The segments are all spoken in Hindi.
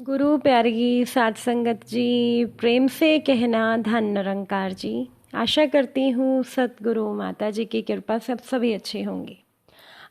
गुरु प्यारी साध संगत जी, प्रेम से कहना धन निरंकार जी। आशा करती हूँ सतगुरु माता जी की कृपा से आप सभी अच्छे होंगे।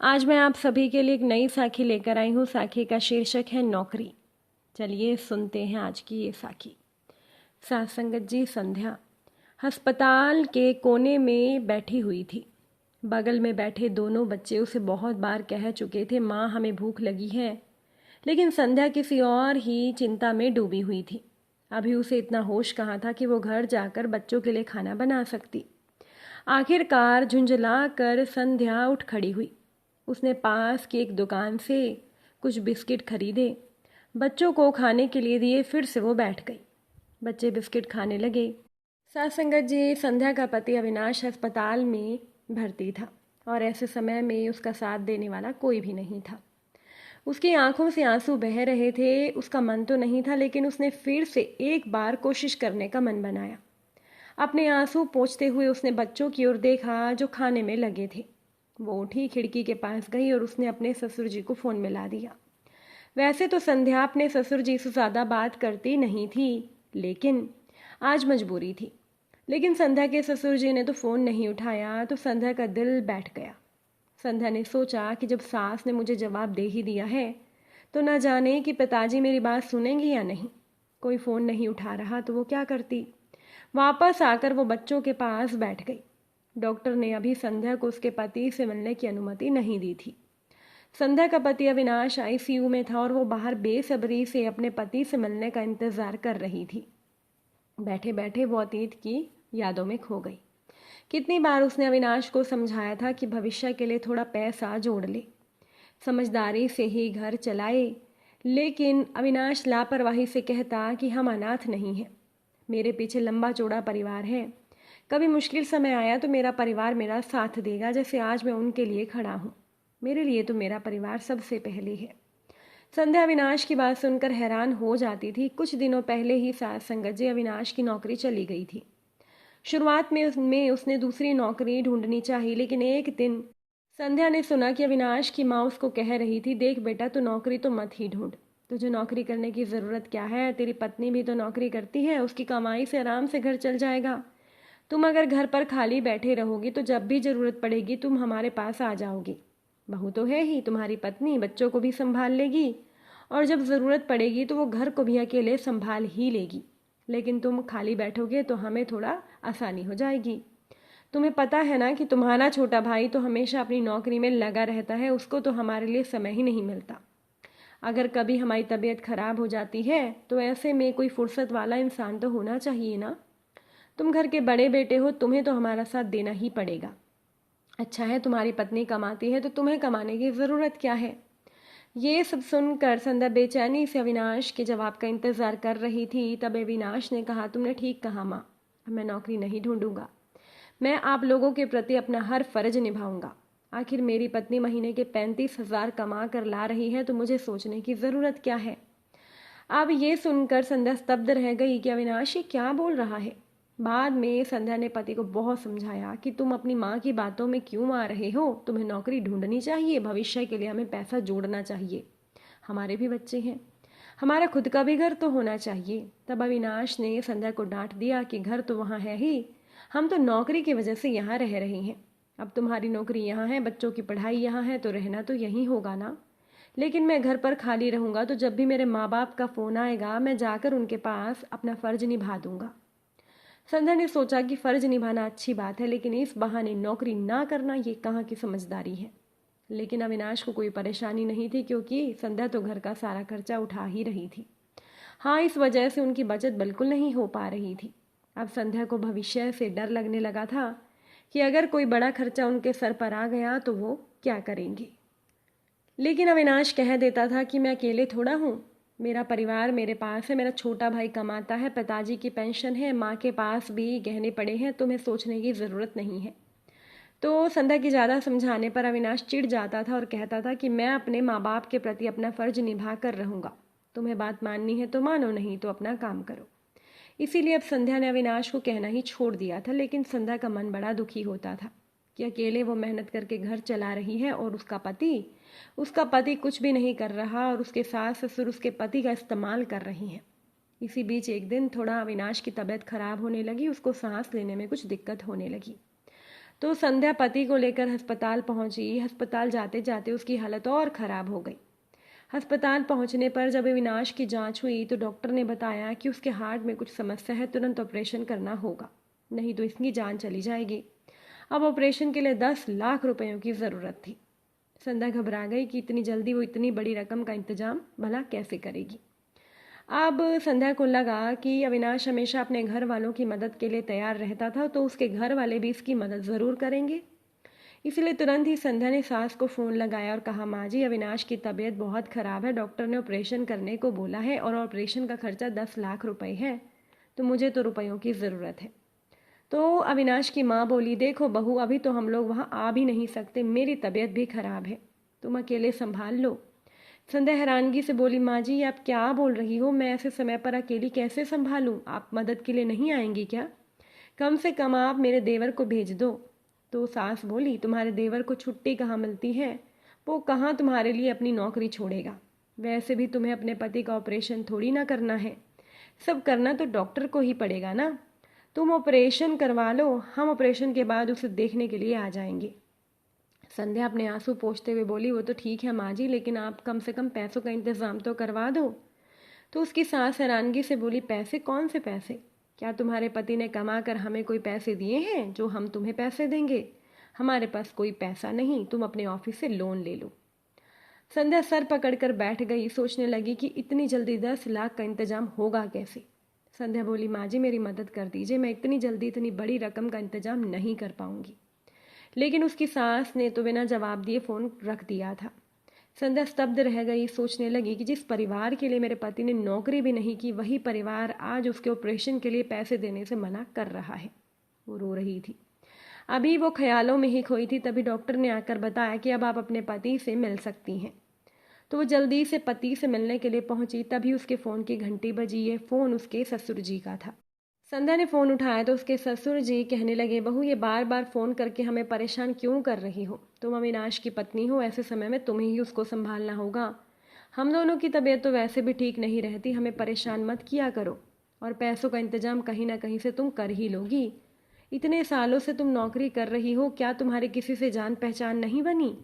आज मैं आप सभी के लिए एक नई साखी लेकर आई हूँ। साखी का शीर्षक है नौकरी। चलिए सुनते हैं आज की ये साखी। साध संगत जी, संध्या अस्पताल के कोने में बैठी हुई थी। बगल में बैठे दोनों बच्चे उसे बहुत बार कह चुके थे, माँ हमें भूख लगी है। लेकिन संध्या किसी और ही चिंता में डूबी हुई थी। अभी उसे इतना होश कहाँ था कि वो घर जाकर बच्चों के लिए खाना बना सकती। आखिरकार झुंझला कर संध्या उठ खड़ी हुई। उसने पास की एक दुकान से कुछ बिस्किट खरीदे, बच्चों को खाने के लिए दिए, फिर से वो बैठ गई। बच्चे बिस्किट खाने लगे। साथ संगत जी, संध्या का पति अविनाश अस्पताल में भर्ती था और ऐसे समय में उसका साथ देने वाला कोई भी नहीं था। उसकी आंखों से आंसू बह रहे थे। उसका मन तो नहीं था, लेकिन उसने फिर से एक बार कोशिश करने का मन बनाया। अपने आंसू पोंछते हुए उसने बच्चों की ओर देखा जो खाने में लगे थे। वो उठी, खिड़की के पास गई और उसने अपने ससुर जी को फ़ोन मिला दिया। वैसे तो संध्या अपने ससुर जी से ज़्यादा बात करती नहीं थी, लेकिन आज मजबूरी थी। लेकिन संध्या के ससुर जी ने तो फ़ोन नहीं उठाया, तो संध्या का दिल बैठ गया। संध्या ने सोचा कि जब सास ने मुझे जवाब दे ही दिया है तो न जाने कि पिताजी मेरी बात सुनेंगे या नहीं। कोई फ़ोन नहीं उठा रहा तो वो क्या करती। वापस आकर वो बच्चों के पास बैठ गई। डॉक्टर ने अभी संध्या को उसके पति से मिलने की अनुमति नहीं दी थी। संध्या का पति अविनाश आईसीयू में था और वो बाहर बेसब्री से अपने पति से मिलने का इंतज़ार कर रही थी। बैठे बैठे वो अतीत की यादों में खो गई। कितनी बार उसने अविनाश को समझाया था कि भविष्य के लिए थोड़ा पैसा जोड़ ले, समझदारी से ही घर चलाए, लेकिन अविनाश लापरवाही से कहता कि हम अनाथ नहीं हैं, मेरे पीछे लंबा चौड़ा परिवार है, कभी मुश्किल समय आया तो मेरा परिवार मेरा साथ देगा, जैसे आज मैं उनके लिए खड़ा हूँ। मेरे लिए तो मेरा परिवार सबसे पहले है। संध्या अविनाश की बात सुनकर हैरान हो जाती थी। कुछ दिनों पहले ही साथ संगत जी अविनाश की नौकरी चली गई थी। शुरुआत में उसने दूसरी नौकरी ढूंढनी चाहिए, लेकिन एक दिन संध्या ने सुना कि अविनाश की माँ उसको कह रही थी, देख बेटा, तू नौकरी तो मत ही ढूंढ, तुझे नौकरी करने की ज़रूरत क्या है, तेरी पत्नी भी तो नौकरी करती है, उसकी कमाई से आराम से घर चल जाएगा। तुम अगर घर पर खाली बैठे रहोगी तो जब भी ज़रूरत पड़ेगी तुम हमारे पास आ जाओगी। बहू तो है ही, तुम्हारी पत्नी बच्चों को भी संभाल लेगी और जब ज़रूरत पड़ेगी तो वो घर को भी अकेले संभाल ही लेगी। लेकिन तुम खाली बैठोगे तो हमें थोड़ा आसानी हो जाएगी। तुम्हें पता है ना कि तुम्हारा छोटा भाई तो हमेशा अपनी नौकरी में लगा रहता है, उसको तो हमारे लिए समय ही नहीं मिलता। अगर कभी हमारी तबीयत खराब हो जाती है तो ऐसे में कोई फुर्सत वाला इंसान तो होना चाहिए ना। तुम घर के बड़े बेटे हो, तुम्हें तो हमारा साथ देना ही पड़ेगा। अच्छा है तुम्हारी पत्नी कमाती है तो तुम्हें कमाने की ज़रूरत क्या है। ये सब सुनकर संध्या बेचैनी से अविनाश के जवाब का इंतज़ार कर रही थी। तब अविनाश ने कहा, तुमने ठीक कहा माँ, मैं नौकरी नहीं ढूंढूंगा, मैं आप लोगों के प्रति अपना हर फर्ज निभाऊंगा। आखिर मेरी पत्नी महीने के 35,000 कमा कर ला रही है तो मुझे सोचने की ज़रूरत क्या है। अब ये सुनकर संध्या स्तब्ध रह गई कि अविनाश ये क्या बोल रहा है। बाद में संध्या ने पति को बहुत समझाया कि तुम अपनी माँ की बातों में क्यों आ रहे हो, तुम्हें नौकरी ढूंढनी चाहिए, भविष्य के लिए हमें पैसा जोड़ना चाहिए, हमारे भी बच्चे हैं, हमारा खुद का भी घर तो होना चाहिए। तब अविनाश ने संध्या को डांट दिया कि घर तो वहाँ है ही, हम तो नौकरी की वजह से यहाँ रह रहे हैं। अब तुम्हारी नौकरी यहाँ है, बच्चों की पढ़ाई यहाँ है, तो रहना तो यहीं होगा ना। लेकिन मैं घर पर खाली रहूँगा तो जब भी मेरे माँ बाप का फ़ोन आएगा मैं जाकर उनके पास अपना फ़र्ज निभा दूँगा। संध्या ने सोचा कि फ़र्ज निभाना अच्छी बात है, लेकिन इस बहाने नौकरी ना करना ये कहाँ की समझदारी है। लेकिन अविनाश को कोई परेशानी नहीं थी, क्योंकि संध्या तो घर का सारा खर्चा उठा ही रही थी। हाँ, इस वजह से उनकी बचत बिल्कुल नहीं हो पा रही थी। अब संध्या को भविष्य से डर लगने लगा था कि अगर कोई बड़ा खर्चा उनके सर पर आ गया तो वो क्या करेंगे। लेकिन अविनाश कह देता था कि मैं अकेले थोड़ा हूँ, मेरा परिवार मेरे पास है, मेरा छोटा भाई कमाता है, पिताजी की पेंशन है, माँ के पास भी गहने पड़े हैं, तुम्हें सोचने की ज़रूरत नहीं है। तो संध्या की ज़्यादा समझाने पर अविनाश चिढ़ जाता था और कहता था कि मैं अपने माँ बाप के प्रति अपना फ़र्ज निभा कर रहूँगा, तुम्हें बात माननी है तो मानो, नहीं तो अपना काम करो। इसीलिए अब संध्या ने अविनाश को कहना ही छोड़ दिया था। लेकिन संध्या का मन बड़ा दुखी होता था कि अकेले वो मेहनत करके घर चला रही है और उसका पति कुछ भी नहीं कर रहा और उसके सास ससुर उसके पति का इस्तेमाल कर रही हैं। इसी बीच एक दिन थोड़ा अविनाश की तबीयत खराब होने लगी, उसको सांस लेने में कुछ दिक्कत होने लगी। तो संध्या पति को लेकर अस्पताल पहुंची। अस्पताल जाते जाते उसकी हालत और ख़राब हो गई। अस्पताल पहुंचने पर जब अविनाश की जांच हुई तो डॉक्टर ने बताया कि उसके हार्ट में कुछ समस्या है, तुरंत ऑपरेशन करना होगा, नहीं तो इसकी जान चली जाएगी। अब ऑपरेशन के लिए 10 लाख रुपयों की ज़रूरत थी। संध्या घबरा गई कि इतनी जल्दी वो इतनी बड़ी रकम का इंतजाम भला कैसे करेगी। अब संध्या को लगा कि अविनाश हमेशा अपने घर वालों की मदद के लिए तैयार रहता था, तो उसके घर वाले भी इसकी मदद ज़रूर करेंगे। इसलिए तुरंत ही संध्या ने सास को फ़ोन लगाया और कहा, माँ जी अविनाश की तबीयत बहुत ख़राब है, डॉक्टर ने ऑपरेशन करने को बोला है और ऑपरेशन का खर्चा 10 लाख रुपए है, तो मुझे तो रुपयों की ज़रूरत है। तो अविनाश की माँ बोली, देखो बहू, अभी तो हम लोग वहाँ आ भी नहीं सकते, मेरी तबीयत भी ख़राब है, तुम अकेले संभाल लो। संध्या हैरानगी से बोली, माँ जी आप क्या बोल रही हो, मैं ऐसे समय पर अकेली कैसे संभालूं? आप मदद के लिए नहीं आएंगी क्या? कम से कम आप मेरे देवर को भेज दो। तो सास बोली, तुम्हारे देवर को छुट्टी कहाँ मिलती है, वो कहाँ तुम्हारे लिए अपनी नौकरी छोड़ेगा, वैसे भी तुम्हें अपने पति का ऑपरेशन थोड़ी ना करना है, सब करना तो डॉक्टर को ही पड़ेगा ना। तुम ऑपरेशन करवा लो, हम ऑपरेशन के बाद उसे देखने के लिए आ जाएंगे। संध्या अपने आंसू पोंछते हुए बोली, वो तो ठीक है माँ जी, लेकिन आप कम से कम पैसों का इंतज़ाम तो करवा दो। तो उसकी सास हैरानगी से बोली, पैसे? कौन से पैसे? क्या तुम्हारे पति ने कमा कर हमें कोई पैसे दिए हैं जो हम तुम्हें पैसे देंगे? हमारे पास कोई पैसा नहीं, तुम अपने ऑफिस से लोन ले लो। संध्या सर पकड़कर बैठ गई, सोचने लगी कि इतनी जल्दी 10 लाख का इंतजाम होगा कैसे। संध्या बोली, माँ जी मेरी मदद कर दीजिए, मैं इतनी जल्दी इतनी बड़ी रकम का इंतजाम नहीं कर पाऊंगी। लेकिन उसकी सास ने तो बिना जवाब दिए फ़ोन रख दिया था। संध्या स्तब्ध रह गई, सोचने लगी कि जिस परिवार के लिए मेरे पति ने नौकरी भी नहीं की, वही परिवार आज उसके ऑपरेशन के लिए पैसे देने से मना कर रहा है। वो रो रही थी। अभी वो ख्यालों में ही खोई थी, तभी डॉक्टर ने आकर बताया कि अब आप अपने पति से मिल सकती हैं। तो वो जल्दी से पति से मिलने के लिए पहुंची, तभी उसके फ़ोन की घंटी बजी। ये फ़ोन उसके ससुर जी का था। संध्या ने फ़ोन उठाया तो उसके ससुर जी कहने लगे, बहू ये बार बार फ़ोन करके हमें परेशान क्यों कर रही हो? तुम अविनाश की पत्नी हो, ऐसे समय में तुम्हें ही उसको संभालना होगा। हम दोनों की तबीयत तो वैसे भी ठीक नहीं रहती, हमें परेशान मत किया करो। और पैसों का इंतजाम कहीं ना कहीं से तुम कर ही लोगी। इतने सालों से तुम नौकरी कर रही हो, क्या तुम्हारे किसी से जान पहचान नहीं बनी?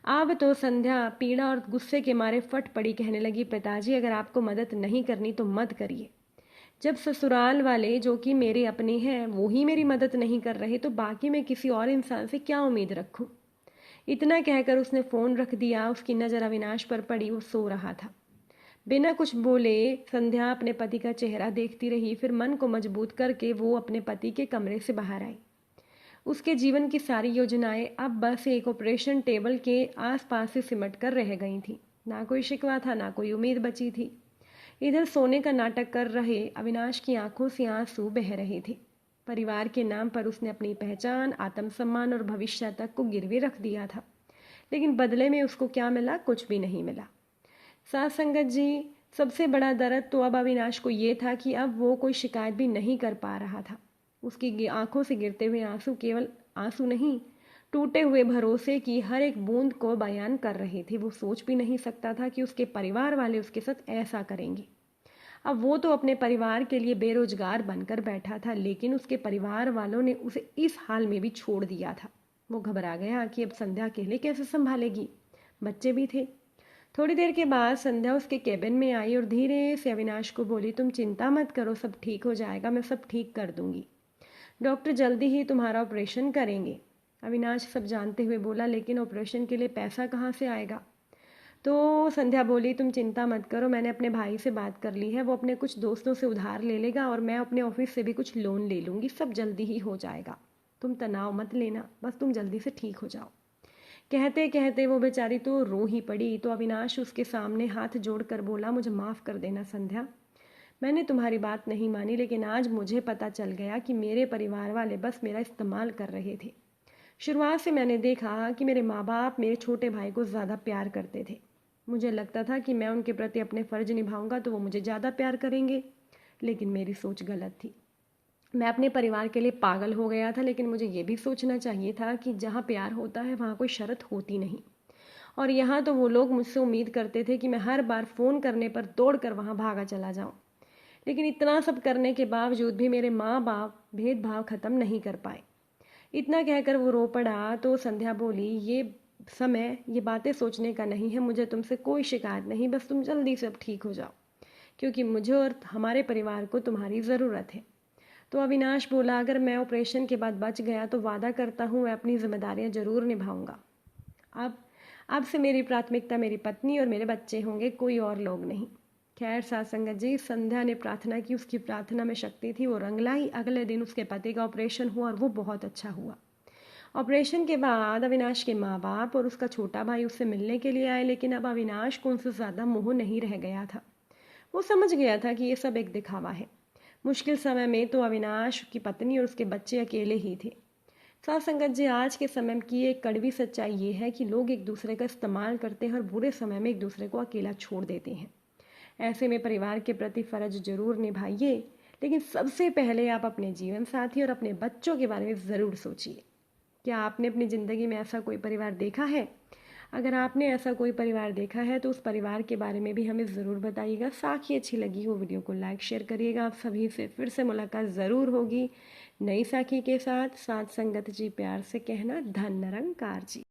अब तो संध्या पीड़ा और गुस्से के मारे फट पड़ी, कहने लगी, पिताजी अगर आपको मदद नहीं करनी तो मत करिए। जब ससुराल वाले जो कि मेरे अपने हैं वो ही मेरी मदद नहीं कर रहे, तो बाकी मैं किसी और इंसान से क्या उम्मीद रखूं? इतना कहकर उसने फ़ोन रख दिया। उसकी नज़र अविनाश पर पड़ी, वो सो रहा था। बिना कुछ बोले संध्या अपने पति का चेहरा देखती रही, फिर मन को मजबूत करके वो अपने पति के कमरे से बाहर आई। उसके जीवन की सारी योजनाएं अब बस एक ऑपरेशन टेबल के आसपास से सिमट कर रह गई थी। ना कोई शिकवा था, ना कोई उम्मीद बची थी। इधर सोने का नाटक कर रहे अविनाश की आंखों से आंसू बह रहे थे। परिवार के नाम पर उसने अपनी पहचान, आत्मसम्मान और भविष्य तक को गिरवे रख दिया था, लेकिन बदले में उसको क्या मिला? कुछ भी नहीं मिला। साथ संगत जी, सबसे बड़ा दर्द तो अब अविनाश को ये था कि अब वो कोई शिकायत भी नहीं कर पा रहा था। उसकी आंखों से गिरते हुए आंसू केवल आंसू नहीं, टूटे हुए भरोसे की हर एक बूंद को बयान कर रहे थे। वो सोच भी नहीं सकता था कि उसके परिवार वाले उसके साथ ऐसा करेंगे। अब वो तो अपने परिवार के लिए बेरोजगार बनकर बैठा था, लेकिन उसके परिवार वालों ने उसे इस हाल में भी छोड़ दिया था। वो घबरा गया कि अब संध्या अकेले कैसे संभालेगी, बच्चे भी थे। थोड़ी देर के बाद संध्या उसके केबिन में आई और धीरे से अविनाश को बोली, तुम चिंता मत करो, सब ठीक हो जाएगा, मैं सब ठीक कर दूंगी। डॉक्टर जल्दी ही तुम्हारा ऑपरेशन करेंगे। अविनाश सब जानते हुए बोला, लेकिन ऑपरेशन के लिए पैसा कहाँ से आएगा? तो संध्या बोली, तुम चिंता मत करो, मैंने अपने भाई से बात कर ली है, वो अपने कुछ दोस्तों से उधार ले लेगा और मैं अपने ऑफिस से भी कुछ लोन ले लूँगी, सब जल्दी ही हो जाएगा, तुम तनाव मत लेना, बस तुम जल्दी से ठीक हो जाओ। कहते कहते वो बेचारी तो रो ही पड़ी। तो अविनाश उसके सामने हाथ जोड़कर बोला, मुझे माफ़ कर देना संध्या, मैंने तुम्हारी बात नहीं मानी, लेकिन आज मुझे पता चल गया कि मेरे परिवार वाले बस मेरा इस्तेमाल कर रहे थे। शुरुआत से मैंने देखा कि मेरे माँ बाप मेरे छोटे भाई को ज़्यादा प्यार करते थे। मुझे लगता था कि मैं उनके प्रति अपने फ़र्ज निभाऊंगा तो वो मुझे ज़्यादा प्यार करेंगे, लेकिन मेरी सोच गलत थी। मैं अपने परिवार के लिए पागल हो गया था, लेकिन मुझे ये भी सोचना चाहिए था कि जहाँ प्यार होता है वहाँ कोई शर्त होती नहीं। और यहाँ तो वो लोग मुझसे उम्मीद करते थे कि मैं हर बार फ़ोन करने पर दौड़ कर वहाँ भागा चला जाऊँ। लेकिन इतना सब करने के बावजूद भी मेरे माँ बाप भेदभाव ख़त्म नहीं कर पाए। इतना कहकर वो रो पड़ा तो संध्या बोली, ये समय ये बातें सोचने का नहीं है, मुझे तुमसे कोई शिकायत नहीं, बस तुम जल्दी से अब ठीक हो जाओ, क्योंकि मुझे और हमारे परिवार को तुम्हारी ज़रूरत है। तो अविनाश बोला, अगर मैं ऑपरेशन के बाद बच गया तो वादा करता हूँ मैं अपनी जिम्मेदारियाँ ज़रूर निभाऊंगा। अब से मेरी प्राथमिकता मेरी पत्नी और मेरे बच्चे होंगे, कोई और लोग नहीं। खैर साथ संगत जी, संध्या ने प्रार्थना की, उसकी प्रार्थना में शक्ति थी, वो रंग लाई। अगले दिन उसके पति का ऑपरेशन हुआ और वो बहुत अच्छा हुआ। ऑपरेशन के बाद अविनाश के माँ बाप और उसका छोटा भाई उससे मिलने के लिए आए, लेकिन अब अविनाश को उनसे ज़्यादा मोह नहीं रह गया था। वो समझ गया था कि ये सब एक दिखावा है। मुश्किल समय में तो अविनाश की पत्नी और उसके बच्चे अकेले ही थे। साथ संगत जी, आज के समय की एक कड़वी सच्चाई ये है कि लोग एक दूसरे का इस्तेमाल करते हैं और बुरे समय में एक दूसरे को अकेला छोड़ देते हैं। ऐसे में परिवार के प्रति फ़र्ज जरूर निभाइए, लेकिन सबसे पहले आप अपने जीवन साथी और अपने बच्चों के बारे में ज़रूर सोचिए। क्या आपने अपनी ज़िंदगी में ऐसा कोई परिवार देखा है? अगर आपने ऐसा कोई परिवार देखा है तो उस परिवार के बारे में भी हमें ज़रूर बताइएगा। साथ ही अच्छी लगी हो वीडियो को लाइक शेयर करिएगा। आप सभी से फिर से मुलाकात ज़रूर होगी नई साखी के साथ। साथ संगत जी प्यार से कहना, धन निरंकार जी।